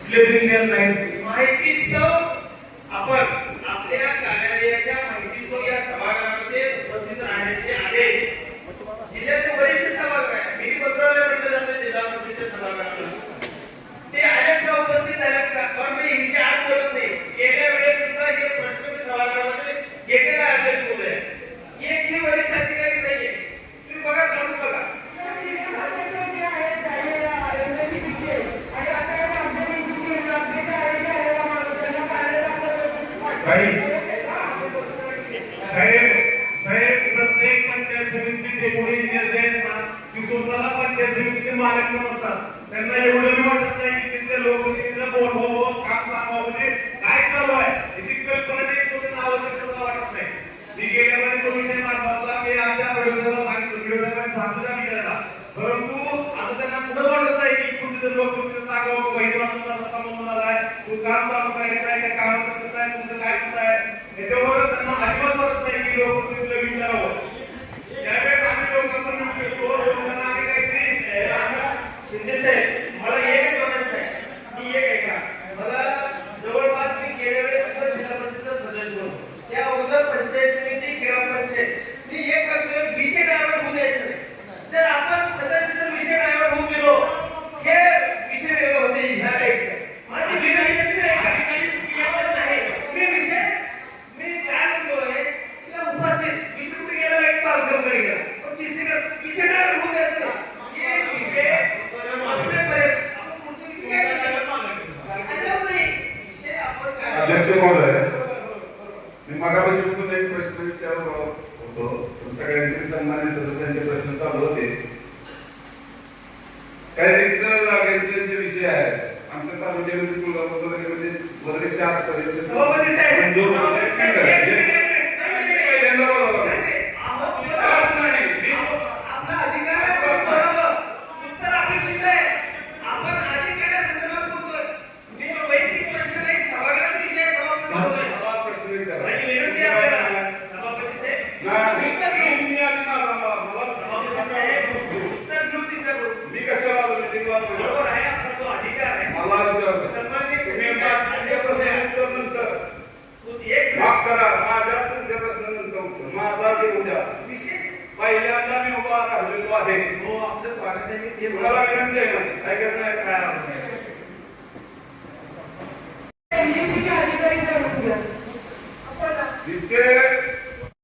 कुठले दिलेले नाही माहितीच तो आपण आपल्या कार्यालयाच्या माहितीच या सभागृहामध्ये उपस्थित राहण्याचे आदेश जिल्ह्याचे बरेचसे सभागृह आहेत. मी पत्रालय म्हटलं जातं जिल्हा परिषदेच्या सभागृहाला ते आलेत का उपस्थित झालेत का पण मी विषय आज बोलत नाही. गेल्या वेळेस सुद्धा हे प्रश्न मी सभागृहामध्ये घेतलेला आदेश बोलले एकही वरिष्ठ अधिकारी नाहीये. तुम्ही बघा जाऊन बघा साहेब प्रत्येक पंचायत समितीचे कोणी निर्णय आहेत ना की स्वतःला पंचायत समितीचे मालक समजतात. त्यांना एवढं बी वाटत नाही की तिथले लोक तिथलं बोलवावं काम सांगावं म्हणजे काय चालू आहे याची कल्पना नाही स्वतःला आवश्यकता वाटत नाही. मी गेल्या वेळी तो विषय मांडला होता की आमच्या विरोधाला सांगितलं विरोधाला सांगितलं मी केला परंतु आता त्यांना पुढे वाटत नाही की कुठे लोक तिथे सांगावं बहिणी रस्ता म्हणून आलाय तू काम चालू काय काय कामाचं कसं आहे तुमचं काय कसं आहे याच्यावर त्यांना अजिबात वाटत नाही की लोक तिथलं विचारावं. त्यावेळेस आम्ही लोकांना मिळतो लोकांना आम्ही काहीतरी शिंदे साहेब मला एकच म्हणायचं आहे की एक ऐका मला जवळपास मी गेल्या वेळेस सुद्धा जिल्हा परिषदेचा सदस्य होतो. त्या अगोदर पंचायत समिती ग्रामपंचायत मी एक सांगतो विषय डायव्हर्ट होऊ द्यायचं नाही. जर आपण सदस्याचा विषय डायव्हर्ट होऊ दिलो हे विषय वेगळे होते ह्या टाईपचे माझी विनंती नाही मी विषय मी काय म्हणतोय तिला उपस्थित विषय कुठे गेला एक पालकांकडे गेला पण तिसरीकडे विषय डायव्हर्ट होऊ द्यायचं ना हे विषय अध्यक्ष महोदय मी मगापासून एक प्रश्न विचारत होतो सगळ्यांचे सन्मान्य सदस्यांचे प्रश्न चालू होते. काही रेग्युलर लागायचे जे विषय आहेत आमच्या तालुक्यामध्ये तुळजापूरमध्ये बरेचसे आजपर्यंत सभापती साहेब पहिल्यांदा बोलावं आपला अधिकार आहे उत्तर अपेक्षित आहे. आपण अधिकाऱ्यासंदर्भात बोलतोय. मी वैयक्तिक प्रश्न नाही सभागृहात विषय समाप्त करतोय. माझी विनंती आहे आपल्याला सभापती साहेब उत्तर घेऊ तिच्याकडून मी कशाला बरोबर आहे आपला तो अधिकार आहे मला सन्माननीय नंतर एक माफ करा माझ्या तुमच्या प्रश्नानंतर माझा ते उद्या विशेष पहिल्यांदा मी उभा राहिलेलो आहे. हो आपलं स्वागत आहे ते तुम्हाला विनंती आहे माझी ऐकत नाही काय अधिकारी जितके